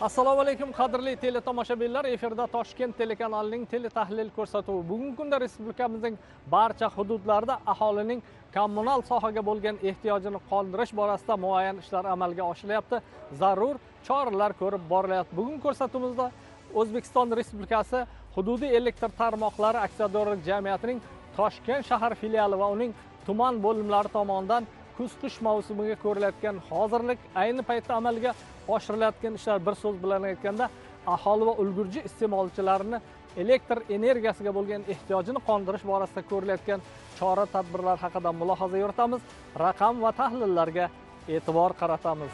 Assalomu alaykum qadrli teletomoshabinlar, efirda Toshkent telekanalining teletahlil ko'rsatuvi. Bugungi kunda respublikamizning barcha hududlarida aholining kommunal sohaga bo'lgan ehtiyojini qondirish borasida muayyan ishlar amalga oshirilyapti. Zarur choralar ko'rib borilyapti. Bugungi ko'rsatuvimizda O'zbekiston Respublikasi hududiy elektr tarmoqlari aksiyadorlik jamiyatining Toshkent shahar filiali va uning tuman bo'limlari tomonidan kuz-qish mavsumiga ko'rilayotgan hozirlik, ayni paytda amalga oshirilayotgan ishlar, bir so'z bilan aytganda aholi va ulgurji iste'molchilarni elektr energiyasiga bo'lgan ehtiyojini qondirish borasida ko'rilayotgan chora-tadbirlar haqida mulohaza yuritamiz, raqam va tahlillarga e'tibor qaratamiz.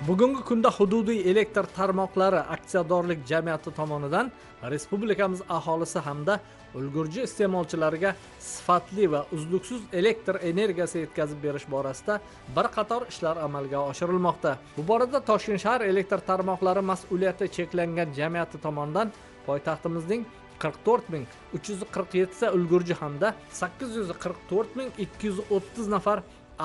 Bugungi kunda hududiy elektr tarmoqlari aksiyadorlik jamiyati tomonidan respublikamiz aholisi hamda ulgurji iste'molchilariga sifatli va uzluksiz elektr energiyasi yetkazib berish borasida bir qator ishlar amalga oshirilmoqda. Bu borada Toshkent shahar elektr tarmoqlari mas'uliyati cheklangan jamiyati tomonidan poytaxtimizning 44.347 ta ulgurji hamda 844.230 nafar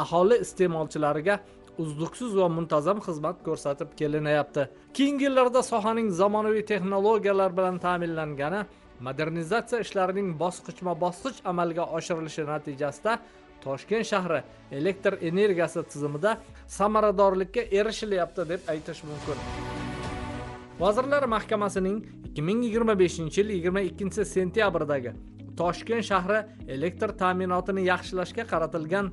aholi iste'molchilariga uzluksiz va muntazam xizmat ko'rsatib kelinyapti. Keyingi yillarda sohaning zamonaviy texnologiyalar bilan ta'minlangani, modernizatsiya ishlarining bosqichma-bosqich amalga oshirilishi natijasida Toshkent shahri elektr energiyasi tizimida samaradorlikka erishilyapti deb aytish mumkin. Vazirlar Mahkamasining 2025-yil 22 sentyabrdagi Toshkent shahri elektr ta'minotini yaxshilashga qaratilgan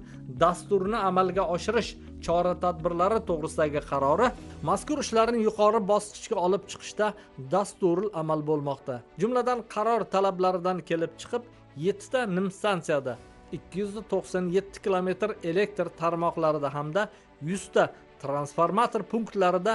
dasturni amalga oshirish chora-tadbirlari to'g'risidagi qarori mazkur ishlarni yuqori bosqichga olib chiqishda dasturul amal bo'lmoqda. Jumladan qaror talablaridan kelib chiqib 7 ta nim stansiyada, 297 kilometr elektr tarmoqlarida hamda 100 ta transformator punktlarida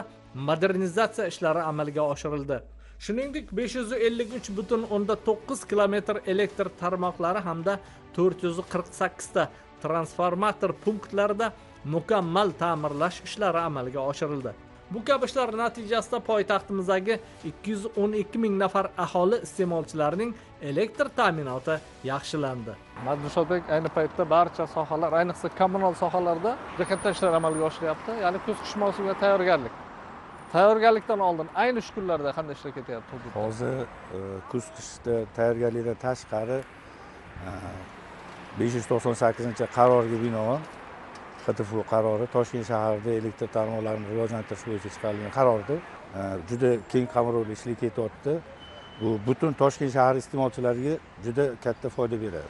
modernizatsiya ishlari amalga oshirildi. Shuningdek 553,9 kilometr elektr tarmoqlari hamda 448 ta transformator punktlarida mukammal ta'mirlash ishlari amalga oshirildi. Bu kabi ishlar natijasida poytaxtimizdagi 212 ming nafar aholi iste'molchilarining elektr ta'minoti yaxshilandi. Madnushodbek, ayni paytda barcha sohalar, ayniqsa kommunal sohalarda juda katta ishlar amalga oshiryapti. Ya'ni kuz-qish mavsumiga tayyorgarlik. Tayyorgarlikdan oldin ayni shu kunlarda qanday ishlar ketyapti? Hozir kuz-qishda tayyorgarlikdan tashqari 598-qarorga binoan XTF qarori Toshkent shahrida elektr tarmoqlarini rivojlantirish bo'yicha chiqarilgan qarordir. Juda keng qamrovli ishlar ketyapti. Bu butun Toshkent shahri iste'molchilariga juda katta foyda beradi.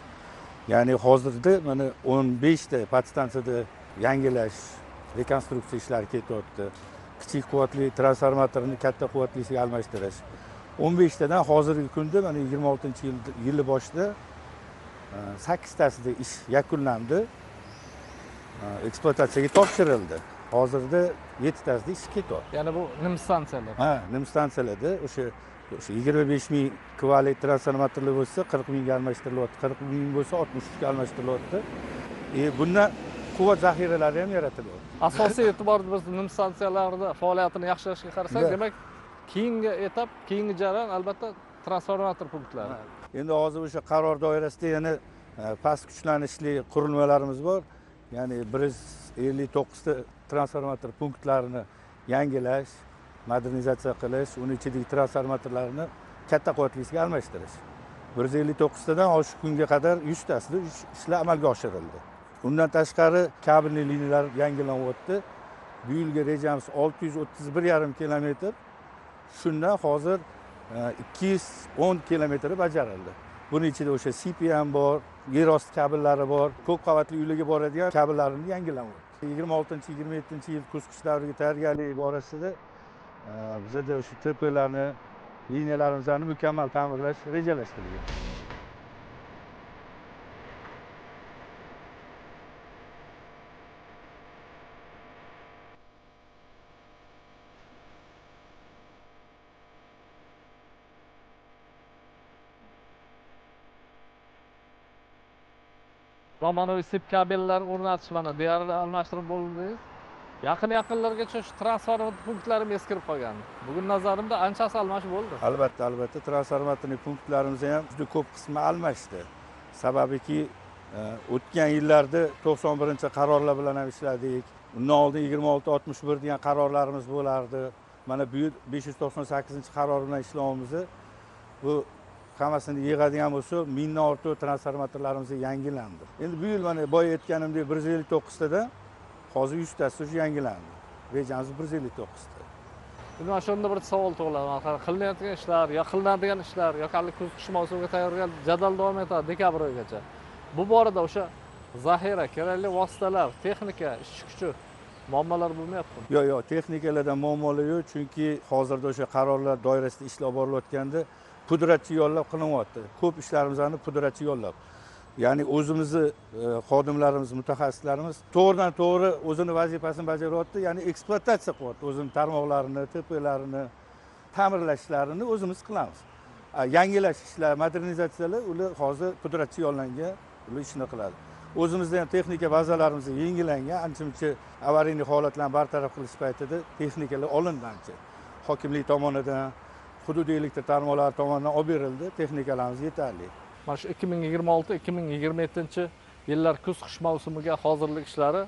Ya'ni hozirda mana 15 ta podstansiyada yangilash, rekonstruksiya ishlari ketyapti. Kichik quvvatli transformatorni katta quvvatlisiga almashtirish. 15 tadan hozirgi kunda mana 26-yil boshida 8 tasida ish yakunlandi. Ekspluatatsiyaga topshirildi. Hozirda 7 tasida ish ketyapti. Ya'ni bu nim stansiyalar. Nim stansiyalarda o'sha 25 ming kVt transformatorlar bo'lsa 40 mingga almashtirilyapti. 40 ming bo'lsa 63 ga almashtirilyapti. Bundan quvvat zaxiralari ham yaratilyapti. Asosiy e'tibor biz nim stansiyalarida faoliyatini yaxshilashga qarasak, demak, keyingi etap, keyingi jarayon albatta transformator punktlari. Endi hozir o'sha qaror doirasida yana past kuchlanishli qurilmalarimiz bor. Ya'ni 159 ta transformator punktlarini yangilash, modernizatsiya qilish, uning ichidagi transformatorlarni katta quvvatlisiga almashtirish. 159 tadan shu kunga qadar 100 tasida ishlar amalga oshirildi. Undan tashqari kabelli liniyalar yangilanyapti. Bu yilga rejamiz 631,5 kilometr. Shundan hozir 210 kilometri bajarildi. Buning ichida o'sha CPM bor, yer osti kabellari bor, ko'p qavatli uylarga boradigan kabellarni yangilanyapti. 26-27-yil kuz-qish davriga tayyorgarlik borasida bizda o'sha TPlarni, liniyalarimizni mukammal ta'mirlash rejalashtirilgan. Zamonaviy sip kabellar o'rnatish mana deyarli almashtirib bo'ldi. Yaqinlargacha shu transformator punktlarim eskirib qolgan. Bugun nazarimda anchasi almashib bo'ldi. Albatta, transformatorning punktlarimiz ham juda ko'p qismi almashdi. Sababiki O'tgan yillarda 91-qarorlar bilan ham ishladik. Undan oldin 2661 degan qarorlarimiz bo'lardi. Mana bu yil 598-qaror bilan ishlayapmiz. Bu hammasini yig'adigan bo'lsa, 1000 dan ortiq transformatorlarimiz yangilandi. Endi bu yil mana boya aytganimdek 159 tada, hozir 100 tasi shu yangilandi. Rejamiz 159 ta. Mana shunda bir savol tug'iladi. Qilinayotgan ishlar, yo qilinadigan ishlar, yoki hali kuz-qish mavsumiga tayyorgarlik jadal davom etadi dekabr oyigacha. Bu borada o'sha zaxira, kerakli vositalar, texnika, ishchi kuchi muammolar bo'lmayaptimi? Yo'q, texnikalarda muammolar yo'q, chunki hozirda o'sha qarorlar doirasida ishlar borilayotganda pudratchi yollab qilinyapti. Ko'p ishlarimizni pudratchi yollab. Ya'ni o'zimizni xodimlarimiz, mutaxassislarimiz to'g'ridan to'g'ri o'zini vazifasini bajaryapti, ya'ni ekspluatatsiya qilyapti. o'zini tarmoqlarini, tepalarni, ta'mirlashlarini o'zimiz qilamiz. Yangilash ishlar, modernizatsiyalar ular hozir pudratchi yollangan, ular ishni qiladi. O'zimizda ham texnika bazalarimiz yangilangan, ancha-muncha avariyli holatlarni bartaraf qilish paytida texnikalar olindi ancha. Hokimlik tomonidan, hududiy elektr tarmoqlari tomonidan olib berildi, texnikalarimiz yetarli. Mana shu 2026-2027-yillar kuz-qish mavsumiga hozirlik ishlari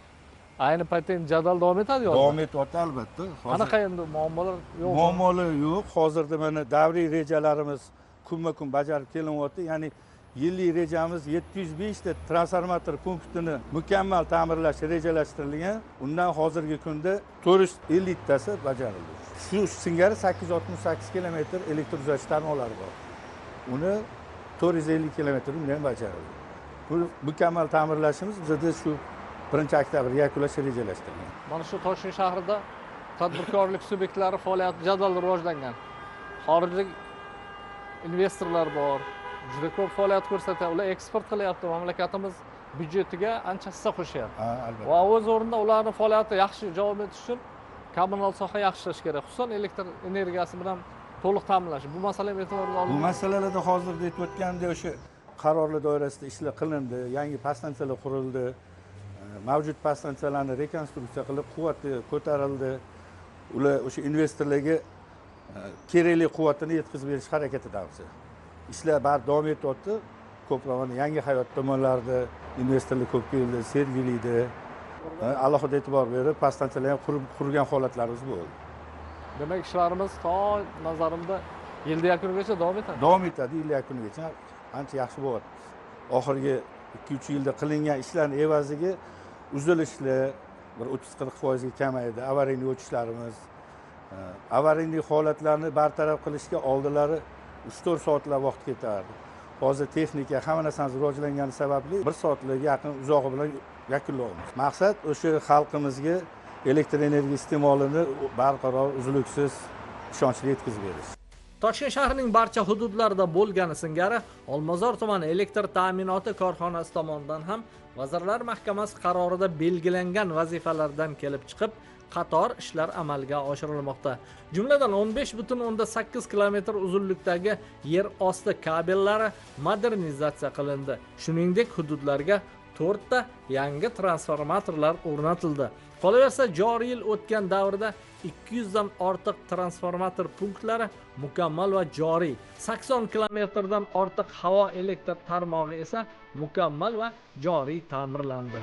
ayni paytda jadal davom etadi yo'qmi? Davom etyapti albatta. Qanaqa endi muammolar yo'q? Muammolar yo'q. Hozirda mana davriy rejalarimiz kunma-kun bajarib kelinyapti. Ya'ni yillik rejamiz 705 ta transformator punktini mukammal ta'mirlash rejalashtirilgan. Undan hozirgi kunda 450 tasi bajarildi. Shu singari 868 kilometr elektr uzatish tarmoqlari bor. Uni 450 kilometr bilan bajarildi. Bu mukammal ta'mirlashimiz bizda shu 1-oktyabr yakunlash rejalashtirilgan. Mana shu Toshkent shahrida tadbirkorlik subyektlari faoliyati jadal rivojlangan. Xorijlik investorlar bor. Juda ko'p faoliyat ko'rsatadi. Ular eksport qilyapti, mamlakatimiz byudjetiga ancha hissa qo'shyapti. Albatta. Va o'z o'rnida ularning faoliyati yaxshi davom etishi uchun kommunal soha yaxshi ishlash kerak. Xususan elektr energiyasi bilan to'liq ta'minlash. Bu masala ham e'tiborga Bu olinadi. masalalarda hozirda aytib o'tgandek o'sha qarorlar doirasida ishlar qilindi, yangi podstansiyalar qurildi, mavjud podstansiyalarni rekonstruksiya qilib quvvati ko'tarildi. Ular o'sha investorlarga kerakli quvvatini yetkazib berish harakatidamiz. Ishlar bari davom etyapti. Ko'proq yangi hayot tomonlarida investorlar ko'p keldi, Sergelida alohida e'tibor berib podstansiyalar ham qurgan holatlarimiz bo'ldi. Demak, ishlarimiz to nazarimda yilda yakunigacha davom etadi. Davom etadi, yil yakunigacha ancha yaxshi bo'lyapti. Oxirgi 2-3 yilda qilingan ishlarning evaziga uzilishlar bir 30-40% ga kamaydi. Avariyli o'tishlarimiz, avariyli holatlarni bartaraf qilishga oldilari 3-4 soatlar vaqt ketardi. Hozir texnika hamma narsamiz rivojlangani sababli 1 soatlarga yaqin uzog'i bilan yakunlaymiz. Maqsad o'sha xalqimizga elektr energiya iste'molini barqaror, uzluksiz, ishonchli yetkazib berish. Toshkent shahrining barcha hududlarida bo'lgani singari Olmazor tumani elektr ta'minoti korxonasi tomonidan ham Vazirlar Mahkamasi qarorida belgilangan vazifalardan kelib chiqib qator ishlar amalga oshirilmoqda. Jumladan 15,8 kilometr uzunlikdagi yer osti kabellari modernizatsiya qilindi. Shuningdek, hududlarga 4 ta yangi transformatorlar o'rnatildi. Qolaversa, joriy yil o'tgan davrda 200 dan ortiq transformator punktlari mukammal va joriy, 80 kilometrdan ortiq havo elektr tarmog'i esa mukammal va joriy ta'mirlandi.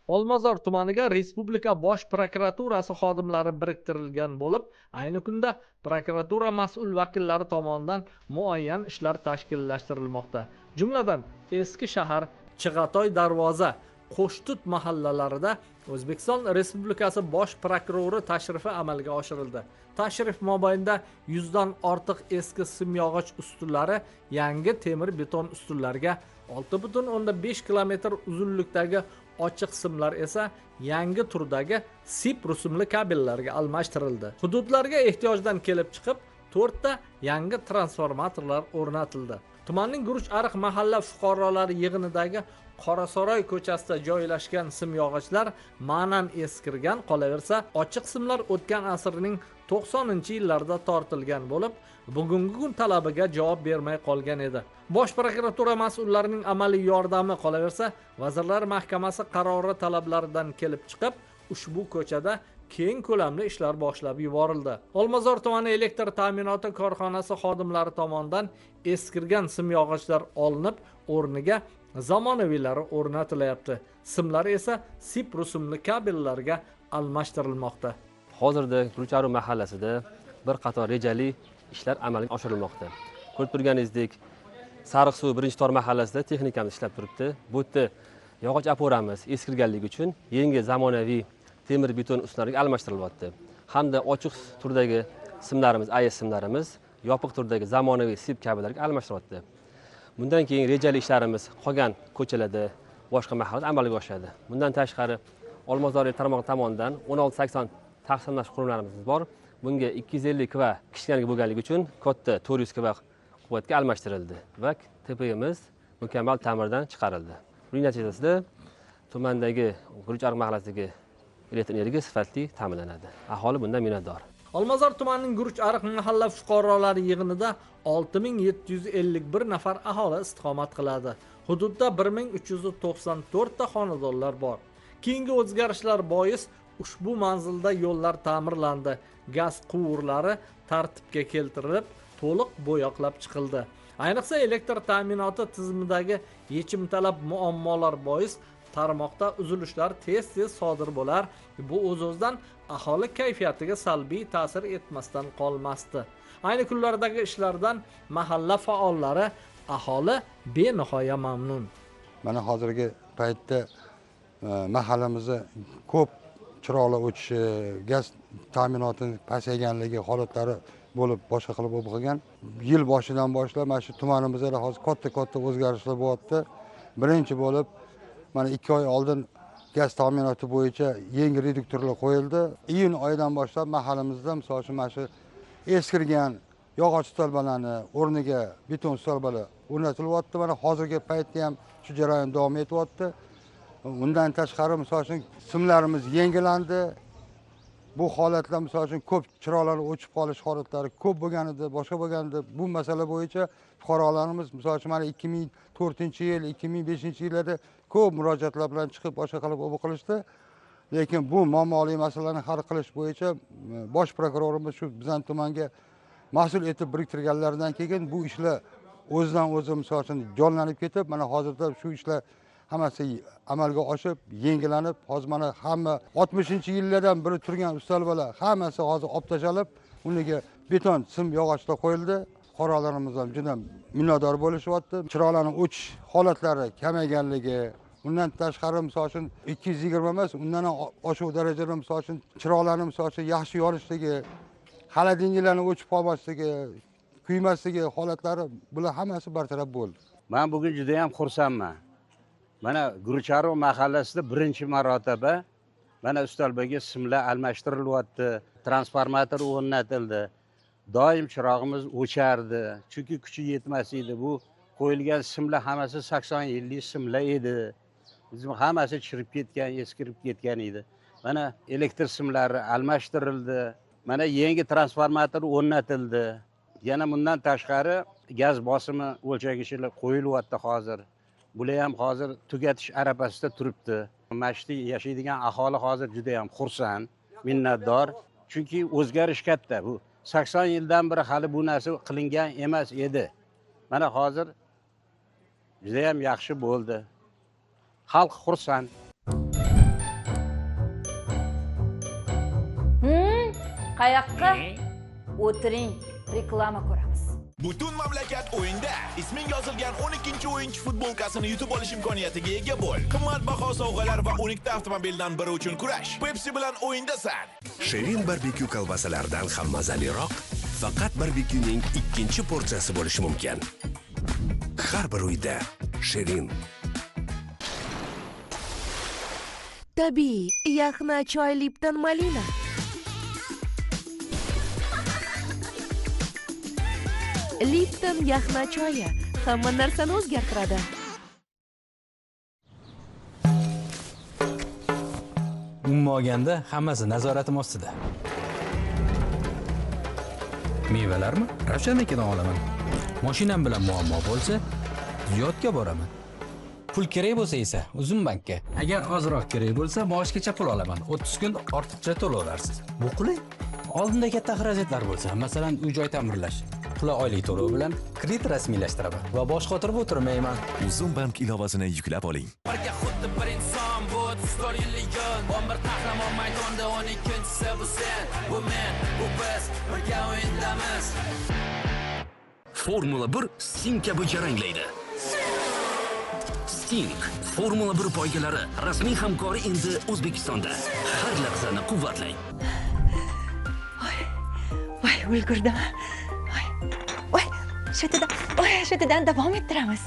Olmazor tumaniga Respublika Bosh prokuraturasi xodimlari biriktirilgan bo'lib, ayni kunda prokuratura mas'ul vakillari tomonidan muayyan ishlar tashkillashtirilmoqda. Jumladan, Eski shahar, Chig'atoy darvoza, Qo'shtut mahallalarida O'zbekiston Respublikasi Bosh prokurori tashrifi amalga oshirildi. Tashrif mobaynida 100 dan ortiq eski simyog'och ustunlari yangi temir beton ustunlarga, 6,5 kilometr uzunlikdagi ochiq simlar esa yangi turdagi sip rusumli kabellarga almashtirildi. Hududlarga ehtiyojdan kelib chiqib 4 ta yangi transformatorlar o'rnatildi. Tumanning Guruch Ariq mahalla fuqarolari yig'inidagi Qorasaroy ko'chasida joylashgan simyog'ochlar ma'nan eskirgan, qolaversa, ochiq simlar o'tgan asrning 90-yillarida tortilgan bo'lib, bugungi kun talabiga javob bermay qolgan edi. Bosh prokuratura mas'ullarining amaliy yordami, qolaversa, Vazirlar Mahkamasi qarori talablaridan kelib chiqib, ushbu ko'chada keng ko'lamli ishlar boshlab yuborildi. Olmazor tumani elektr ta'minoti korxonasi xodimlari tomonidan eskirgan simyog'ochlar olinib, o'rniga zamonaviylari o'rnatilyapti. Simlar esa sip rusumli kabellarga almashtirilmoqda. Hozirda Gurucharu mahallasida bir qator rejali ishlar amalga oshirilmoqda. Ko'rib turganingizdek, Sariqsuv 1-tor mahallasida texnikamiz ishlab turibdi. Bu yerda yog'och aporamiz eskirganligi uchun yangi zamonaviy temir beton ustunlarga almashtirilyapti. Hamda ochiq turdagi simlarimiz, AES simlarimiz yopiq turdagi zamonaviy sip kabellarga almashtirilyapti. Bundan keyin rejali ishlarimiz qolgan ko'chalarda, boshqa mahallalarda amalga oshadi. Bundan tashqari Olmazor tarmog'i tomonidan 1680 taqsimlash qurilmalarimiz bor. Bunga 250 kV kichkinalik bo'lganligi uchun katta 400 kV quvvatga almashtirildi va TPimiz mukammal ta'mirdan chiqarildi. Buning natijasida tumandagi Guruchariq mahallasidagi elektr energiya sifatli ta'minlanadi. Aholi bundan minnatdor. Olmazor tumanining Guruchariq mahalla fuqarolari yig'inida 6751 nafar aholi istiqomat qiladi. Hududda 1394 ta xonadonlar bor. Keyingi o'zgarishlar bois ushbu manzilda yo'llar ta'mirlandi, gaz quvurlari tartibga keltirilib, to'liq bo'yoqlab chiqildi. Ayniqsa elektr ta'minoti tizimidagi yechim talab muammolar bois tarmoqda uzilishlar tez-tez sodir bo'lar. Bu o'z-o'zidan aholi kayfiyatiga salbiy ta'sir etmasdan qolmasdi. Ayni kunlardagi ishlardan mahalla faollari aholi benihoya mamnun. Mana hozirgi paytda mahallamizda ko'p chiroqlar o'chishi, gaz ta'minotining pasayganligi holatlari bo'lib, boshqa qilib bo'lgan. Yil boshidan boshlab mana shu tumanimizda hozir katta o'zgarishlar bo'lyapti. Birinchi bo'lib mana 2 oy oldin gaz ta'minoti bo'yicha yangi reduktorlar qo'yildi. Iyun oyidan boshlab mahallamizda misol uchun mana shu eskirgan yog'och stolbalarni o'rniga beton stolbalar o'rnatilyapti. Mana hozirgi paytda ham shu jarayon davom etyapti. Undan tashqari misol uchun simlarimiz yangilandi. Bu holatlar misol uchun ko'p chiroqlarning o'chib qolish holatlari ko'p bo'lgan edi, boshqa bo'lgan edi. Bu masala bo'yicha fuqarolarimiz misol uchun mana 2004-yil, 2005-yillarda ko'p murojaatlar bilan chiqib boshqa qilib qilishdi. Lekin bu muammoli masalalarni hal qilish bo'yicha bosh prokurorimiz shu bizning tumanga mas'ul etib biriktirganlaridan keyin bu ishlar o'zidan o'zi misol uchun jonlanib ketib, mana hozirda shu ishlar hammasi amalga oshib, yangilanib, hozir mana hamma 60-yillardan beri turgan ustalbalar hammasi hozir olib tashalib, uniga beton sim yog'ochlar qo'yildi. Fuqarolarimiz ham juda minnatdor bo'lishyapti. Chiroqlarning o'chish holatlari kamayganligi, undan tashqari misol uchun 220 emas, undan oshiq darajada misol uchun chiroqlarning misol uchun yaxshi yorishligi, xolodilniklarning o'chib qolmasligi, kuymasligi holatlari bular hammasi bartaraf bo'ldi. Men bugun juda ham xursandman. Mana Guruchariq mahallasida birinchi marotaba mana ustalbaga simlar almashtirilyapti, transformator o'rnatildi. Doim chirog'imiz o'chardi, chunki kuchi yetmas edi. Bu qo'yilgan simlar hammasi 80 yillik simlar edi. Bizim hammasi chirib ketgan, eskirib ketgan edi. Mana elektr simlari almashtirildi. Mana yangi transformator o'rnatildi. Yana bundan tashqari gaz bosimi o'lchagichilar qo'yilyapti hozir. Bular ham hozir tugatish arafasida turibdi. Mashti yashaydigan aholi hozir juda ham xursand, minnatdor. Chunki o'zgarish katta. Bu 80 yildan beri hali bu narsa qilingan emas edi. Mana hozir juda ham yaxshi bo'ldi. Xalq xursand. Qayoqqa? O'tiring, reklama ko'ramiz. Butun mamlakat o'yinda isming yozilgan 12-o'yinchi futbolkasini yutib olish imkoniyatiga ega bo'l. Qimmatbaho sovg'alar va 12 avtomobildan biri uchun kurash. Pepsi bilan o'yindasan. Shirin barbekyu kolbasalardan ham mazaliroq faqat barbekyuning 2-porsiyasi bo'lishi mumkin. Har bir uyda Shirin. Tabiiy, yaxna choy Lipton Malina. Lipton yaxna choyi hamma narsani o'zgartiradi. umuman olganda hammasi nazoratim ostida. Mevalarmi? Ravshannikidan olaman. Mashinam bilan muammo bo'lsa, ziyodga boraman. Pul kerak bo'lsa esa uzun bankka. Agar ozroq kerak bo'lsa, maoshgacha pul olaman. 30 kun ortiqcha to'lovlarsiz. Bu qulay. Oldinda katta xarajatlar bo'lsa, masalan, uy-joy ta'mirlash, pul oylik to'lov bilan kredit rasmiylashtiraman va bosh qotirib o'tirmayman. Uzun bank ilovasini yuklab oling. Birga xuddi bir inson bu 30 yillik yo'l. 11 qahramon maydonda 12-si bu sen, bu men, bu biz, birga o'yindamiz. Formula 1 Sting kabi jaranglaydi. Sting Formula 1 poygalari rasmiy hamkori endi O'zbekistonda. Har lahzani quvvatlang. Voy, ulgurdim. Voy, shutidan davom ettiramiz.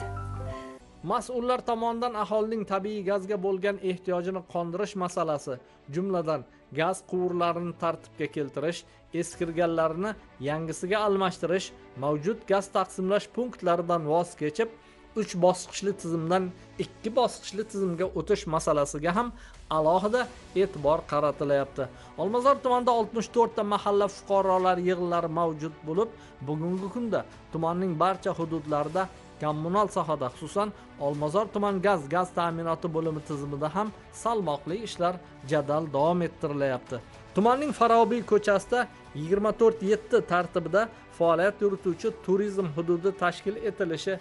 Mas'ullar tomonidan aholining tabiiy gazga bo'lgan ehtiyojini qondirish masalasi, jumladan gaz quvurlarini tartibga keltirish, eskirganlarini yangisiga almashtirish, mavjud gaz taqsimlash punktlaridan voz kechib 3 bosqichli tizimdan 2 bosqichli tizimga o'tish masalasiga ham alohida e'tibor qaratilyapti. Olmazor tumanida 64 ta mahalla fuqarolar yig'inlari mavjud bo'lib, bugungi kunda tumanning barcha hududlarida kommunal sohada, xususan Olmazor tuman gaz ta'minoti bo'limi tizimida ham salmoqli ishlar jadal davom ettirilyapti. Tumanning Farobiy ko'chasida 24/7 tartibida faoliyat yurituvchi turizm hududi tashkil etilishi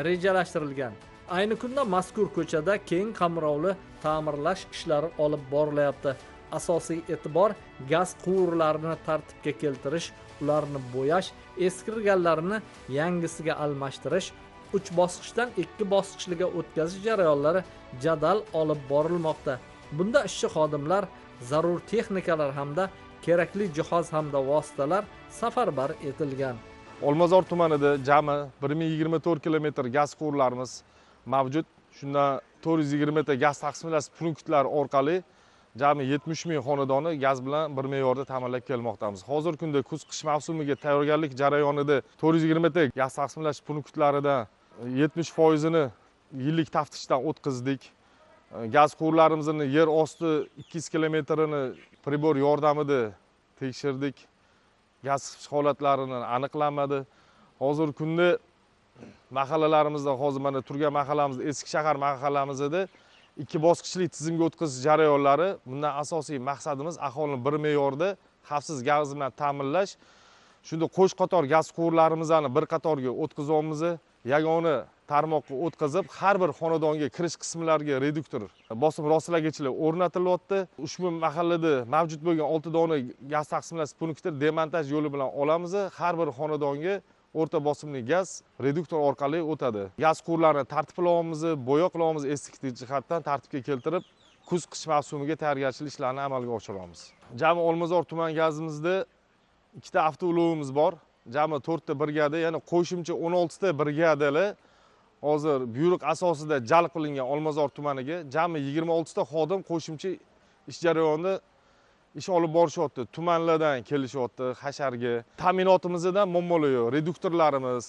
rejalashtirilgan. Ayni kunda mazkur ko'chada keng qamrovli ta'mirlash ishlari olib borilyapti. Asosiy e'tibor gaz quvurlarini tartibga keltirish, ularni bo'yash, eskirganlarini yangisiga almashtirish, 3 bosqichdan 2 bosqichliga o'tkazish jarayonlari jadal olib borilmoqda. Bunda ishchi xodimlar, zarur texnikalar hamda kerakli jihoz hamda vositalar safarbar etilgan. Olmazor tumanida jami 1024 kilometr gaz quvurlarimiz mavjud. Shunda 420 ta gaz taqsimlash punktlari orqali jami 70 ming xonadoni gaz bilan bir me'yorda ta'minlab kelmoqdamiz. Hozirgi kunda kuz-qish mavsumiga tayyorgarlik jarayonida 420 ta gaz taqsimlash punktlarida 70% yillik taftishdan o'tkazdik. Gaz quvurlarimizni yer osti 200 kilometrini pribor yordamida tekshirdik. Gaz holatlarini aniqlanmadi. Hozirgi kunda mahallalarimizda, hozir mana turgan mahallamiz Eski shahar mahallamizda 2 bosqichli tizimga o'tkazish jarayonlari. Bundan asosiy maqsadimiz aholini bir me'yorda xavfsiz gaz bilan ta'minlash. Shunda qo'sh qator gaz quvurlarimizni bir qatorga o'tkazamiz. Yagona tarmoqqa o'tkazib, har bir xonadonga kirish qismlariga reduktor bosim rostlagichlar o'rnatilyapti. Ushbu mahallada mavjud bo'lgan 6 dona gaz taqsimlash punkti demontaj yo'li bilan olamiz. Har bir xonadonga o'rta bosimli gaz reduktor orqali o'tadi. Gaz quvurlarini tartiblaymiz, bo'yoqlaymiz, estetik jihatdan tartibga keltirib, kuz-qish mavsumiga tayyorgarchilik ishlarini amalga oshiramiz. Jami Olmazor tuman gazimizda 2 ta avtoulovimiz bor. Jami 4 ta brigada, ya'ni qo'shimcha 16 ta brigadalar hozir buyruq asosida jalb qilingan Olmazor tumaniga jami 26 ta xodim qo'shimcha ish jarayonida ish olib borishyapti. Tumanlardan kelishyapti, hasharga. Ta'minotimizdan muammolar yo'q. Reduktorlarimiz,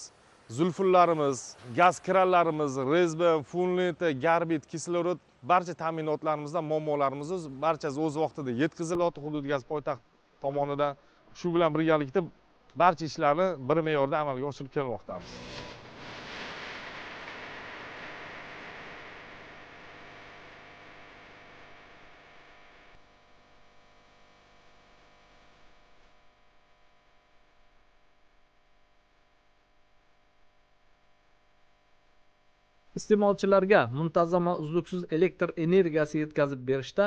zulfullarimiz, gaz kranlarimiz, rezben, funlenta, garbit, kislorod barcha ta'minotlarimizdan muammolarimiz barchasi o'z vaqtida yetkazilyapti hudud gaz poytaxt tomonidan. Shu bilan birgalikda barcha ishlarni bir me'yorda amalga oshirib kelmoqdamiz. Iste'molchilarga muntazam va uzluksiz elektr energiyasi yetkazib berishda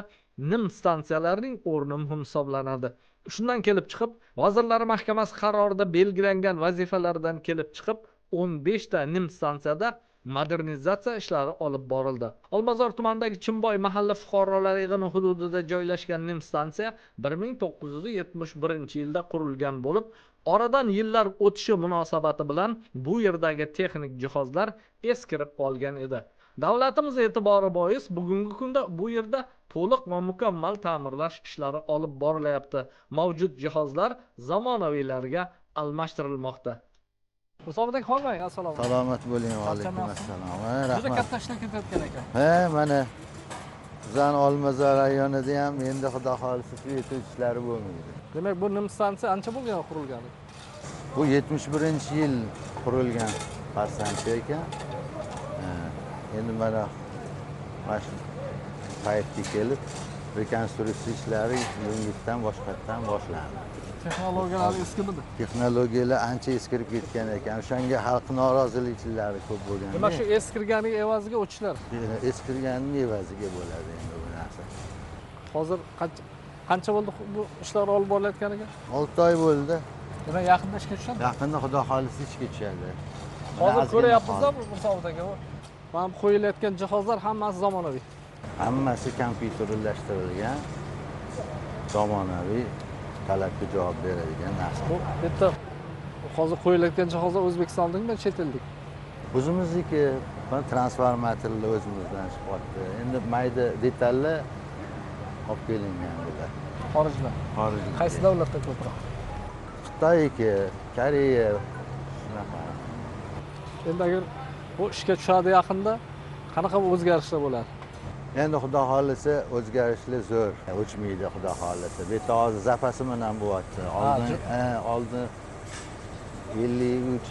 NIM stansiyalarining o'rni muhim hisoblanadi. Shundan kelib chiqib, Vazirlar Mahkamasi qarorida belgilangan vazifalardan kelib chiqib, 15 ta NIM stansiyada modernizatsiya ishlari olib borildi. Olmazor tumanidagi Chimboy mahalla fuqarolar yig'ini hududida joylashgan NIM stansiya 1971-yilda qurilgan bo'lib, oradan yillar o'tishi munosabati bilan bu yerdagi texnik jihozlar eskirib qolgan edi. Davlatimiz e'tibori bois bugungi kunda bu yerda to'liq va mukammal ta'mirlash ishlari olib borilyapti. Mavjud jihozlar zamonaviylarga almashtirilmoqda. Musobaqadagi xonmay, assalomu alaykum. Salomat bo'ling, va alaykum assalom. Juda katta ishlar ketayotgan ekan. Mana bizani Olmazor rayonida ham endi xudo xohlasa svet o'chishlari bo'lmaydi. Demak, bu nim stansiya ancha bo'lgan qurilgani. Bu 71-yil qurilgan stansiya ekan. Endi mana shu paytga kelib rekonstruksiya ishlari yangitdan boshqatdan boshlandi. Texnologiyalar eskimidi? Texnologiyalar ancha eskirib ketgan ekan. O'shanga xalq norozilikchilari ko'p bo'lgan. Demak, shu eskirganiga evaziga o'tishlar. Eskirganining evaziga bo'ladi endi bu narsa. Hozir qancha bo'ldi bu ishlar olib borilayotganiga? 6 oy bo'ldi. Demak, yaqinda ishga tushadi? Yaqinda xudo xohlasa ishga tushadi. Hozir ko'ryapmiz-da Mursabot aka. Mana qo'yilayotgan jihozlar hammasi zamonaviy. Hammasi kompyuterlashtirilgan, zamonaviy talabga javob beradigan narsa. Bu bitta hozir qo'yilayotgan jihozlar O'zbekistonniki, chet ellik. O'zimizniki, transformatorlar o'zimizdan chiqyapti. Endi mayda detallar olib kelingan bular. Xorijdan. Xorijdan. Qaysi davlatda ko'proq? Xitoyki, Koreya shunaqa. Endi agar bu ishga tushadi yaqinda, qanaqa o'zgarishlar bo'ladi? Endi xudo xohlasa o'zgarishlar zo'r. O'chmaydi xudo xohlasa. Bitta hozir zapasi bilan bo'lyapti. Oldin 53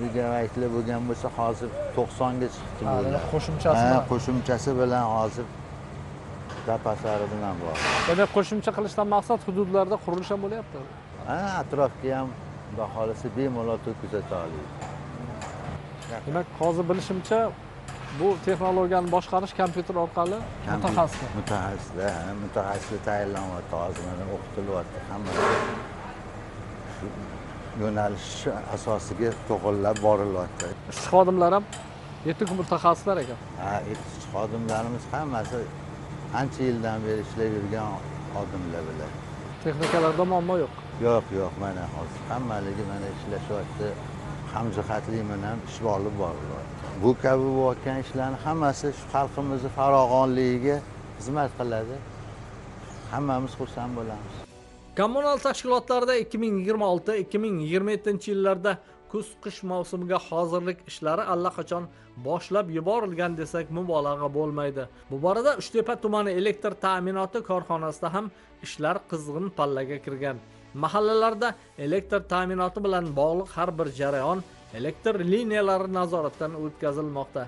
megabaytlar bo'lgan bo'lsa, hozir 90 ga chiqdi bu. Qo'shimchasi bilan. Qo'shimchasi bilan hozir zapaslari bilan bor. Demak, qo'shimcha qilishdan maqsad hududlarda qurilish ham bo'lyapti. Atrofga ham xudo xohlasa bemalol kuzata oladi. Demak, hozir bilishimcha bu texnologiyani boshqarish kompyuter orqali mutaxassislar tayinlanyapti, hozir mana o'qitilyapti. Hammasi shu yo'nalish asosiga to'g'rilab borilyapti. Ishchi xodimlar ham yetuk mutaxassislar ekan. Ishchi xodimlarimiz hammasi ancha yildan beri ishlab yurgan xodimlar bular. Texnikalarda muammo yo'q. Yo'q, mana hozir hammaligi mana ishlashyapti. Hamjihatlik bilan ish olib borilyapti. Bu kabi bo'layotgan ishlarni hammasi shu xalqimizni farovonligiga xizmat qiladi. Hammamiz xursand bo'lamiz. Kommunal tashkilotlarda 2026-2027-yillarda kuz-qish mavsumiga hozirlik ishlari allaqachon boshlab yuborilgan desak mubolag'a bo'lmaydi. Bu borada Uchtepa tumani elektr ta'minoti korxonasida ham ishlar qizg'in pallaga kirgan. Mahallalarda elektr ta'minoti bilan bog'liq har bir jarayon elektr liniyalari nazoratdan o'tkazilmoqda.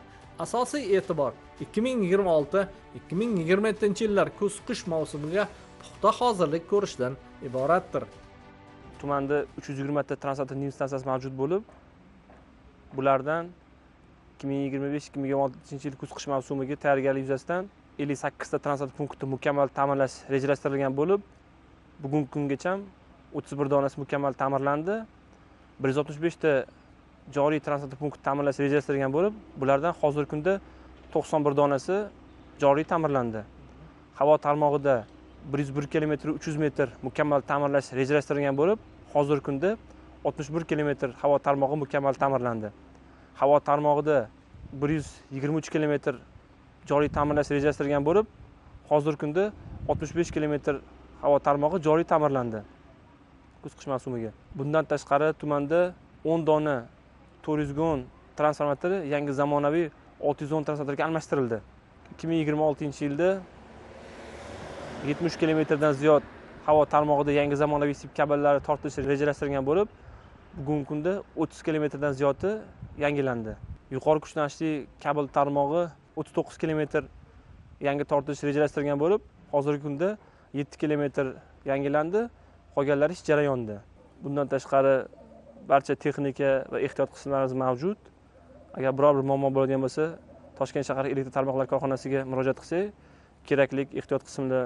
Asosiy e'tibor 2026-2027-yillar kuz-qish mavsumiga puxta hozirlik ko'rishdan iboratdir. Tumanda 320 ta transport stansiyasi mavjud bo'lib, bulardan 2025-2026 yil kuz-qish mavsumiga tayyorgarlik yuzasidan 58 ta transport punkti mukammal ta'mirlash rejalashtirilgan bo'lib, bugungi kungacha 31 donasi mukammal ta'mirlandi. 165 ta joriy transport punkti ta'mirlash rejalashtirilgan bo'lib, bulardan hozirgi kunda 91 donasi joriy ta'mirlandi. Havo tarmog'ida 101 km 300 metr mukammal ta'mirlash rejalashtirilgan bo'lib, hozirgi kunda 61 km havo tarmog'i mukammal ta'mirlandi. Havo tarmog'ida 123 km joriy ta'mirlash rejalashtirilgan bo'lib, hozirgi kunda 65 km havo tarmog'i joriy ta'mirlandi kuz-qish mavsumiga. Bundan tashqari tumanda 10 dona 410 transformatori yangi zamonaviy 610 transformatorga almashtirildi. 2026-yilda 70 kilometrdan ziyod havo tarmog'ida yangi zamonaviy sip kabellari tortish rejalashtirilgan bo'lib, bugungi kunda 30 kilometrdan ziyodi yangilandi. Yuqori kuchlanishli kabel tarmog'i 39 kilometr yangi tortish rejalashtirilgan bo'lib, hozirgi kunda 7 kilometr yangilandi, qolganlari ish jarayonida. Bundan tashqari barcha texnika va ehtiyot qismlarimiz mavjud. Agar biror bir muammo bo'ladigan bo'lsa, Toshkent shahar elektr tarmoqlari korxonasiga murojaat qilsak, kerakli ehtiyot qismlar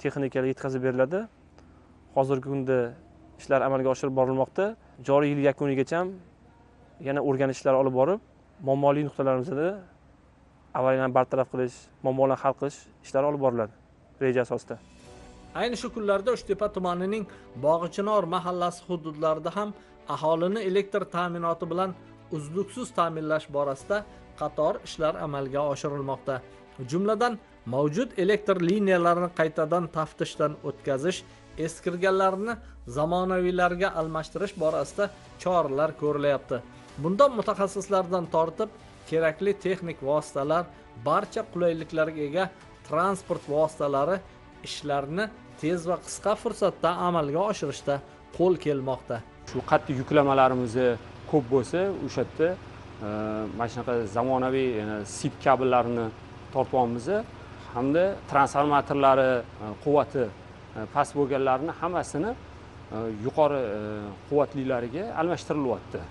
texnikalar yetkazib beriladi. Hozirgi kunda ishlar amalga oshirib borilmoqda. Joriy yil yakunigacha yana o'rganishlar olib borib, muammoli nuqtalarimizni avvalidan bartaraf qilish, muammolarni hal qilish ishlari olib boriladi reja asosida. Ayni shu kunlarda Uchtepa tumanining Bog'ichinor mahallasi hududlarida ham aholini elektr ta'minoti bilan uzluksiz ta'minlash borasida qator ishlar amalga oshirilmoqda. Jumladan mavjud elektr liniyalarini qaytadan taftishdan o'tkazish, eskirganlarni zamonaviylarga almashtirish borasida choralar ko'rilyapti. Bunda mutaxassislardan tortib kerakli texnik vositalar, barcha qulayliklarga ega transport vositalari ishlarni tez va qisqa fursatda amalga oshirishda qo'l kelmoqda. Shu qattiq yuklamalarimiz ko'p bo'lsa, o'sha yerda mana shunaqa zamonaviy sip kabellarni tortyapmiz hamda transformatorlari quvvati past bo'lganlarini hammasini yuqori quvvatlilariga almashtirilyapti.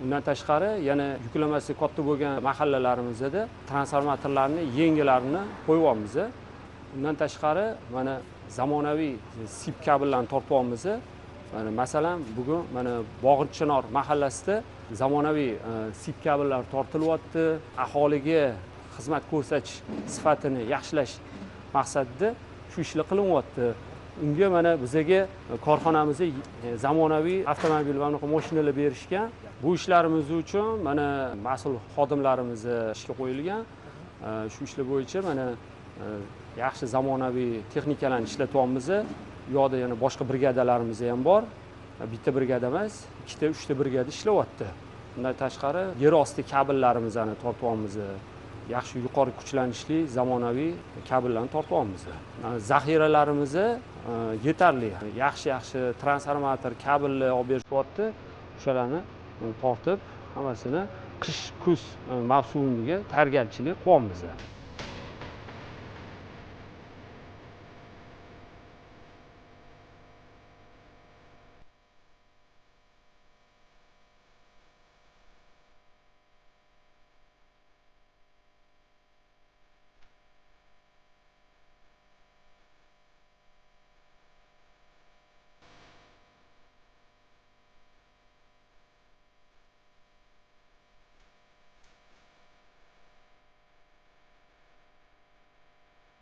Undan tashqari yana yuklamasi katta bo'lgan mahallalarimizda transformatorlarni yengilarini qo'yyapmiz. Undan tashqari mana zamonaviy sip kabellarni tortyapmiz. Mana masalan bugun mana Bog'irchinor mahallasida zamonaviy sip kabellar tortilyapti. Aholiga xizmat ko'rsatish sifatini yaxshilash maqsadida shu ishlar qilinyapti. Unga mana bizga korxonamizda zamonaviy avtomobil va mashinalar berishgan. Bu ishlarimiz uchun mana mas'ul xodimlarimiz ishga qo'yilgan. Shu ishlar bo'yicha mana yaxshi zamonaviy texnikalarni ishlatyapmiz. Bu yoqda yana boshqa brigadalarimiz ham bor. Bitta brigada emas, ikkita, uchta brigada ishlayapti. Undan tashqari yer osti kabellarimizni tortyapmiz. Yaxshi yuqori kuchlanishli zamonaviy kabellarni tortyapmiz. Zaxiralarimiz yetarli. Yaxshi transformator kabellar olib berishyapti. O'shalarni tortib, hammasini qish-kuz mavsumiga tayyorgarchilik qilyapmiz.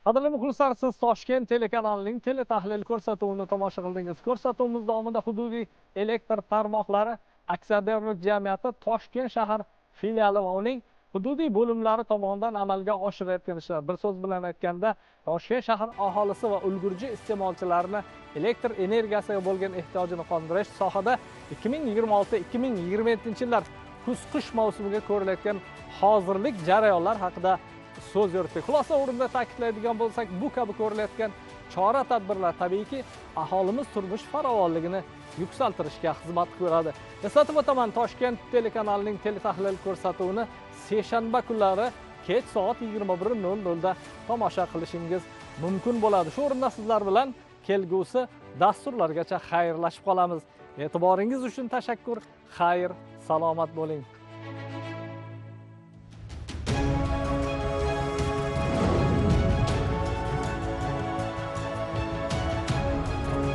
Qadrli muxlislar, siz Toshkent telekanalining tele tahlil ko'rsatuvini tomosha qildingiz. Ko'rsatuvimiz davomida hududiy elektr tarmoqlari aksiyadorlik jamiyati Toshkent shahar filiali va uning hududiy bo'limlari tomonidan amalga oshirilayotgan ishlar. Bir so'z bilan aytganda, Toshkent shahar aholisi va ulgurji iste'molchilarini elektr energiyasiga bo'lgan ehtiyojini qondirish sohada 2026-2027 yillar kuz-qish mavsumiga ko'rilayotgan hozirlik jarayonlar haqida so'z yuritdik. Xulosa o'rinda ta'kidlaydigan bo'lsak, bu kabi ko'rilayotgan chora-tadbirlar tabiiyki aholimiz turmush farovonligini yuksaltirishga xizmat qiladi. Eslatib o'taman, Toshkent telekanalining teletahlil ko'rsatuvini seshanba kunlari kech soat 21:00 da tomosha qilishingiz mumkin bo'ladi. Shu o'rinda sizlar bilan kelgusi dasturlargacha xayrlashib qolamiz. E'tiboringiz uchun tashakkur. Xayr, salomat bo'ling.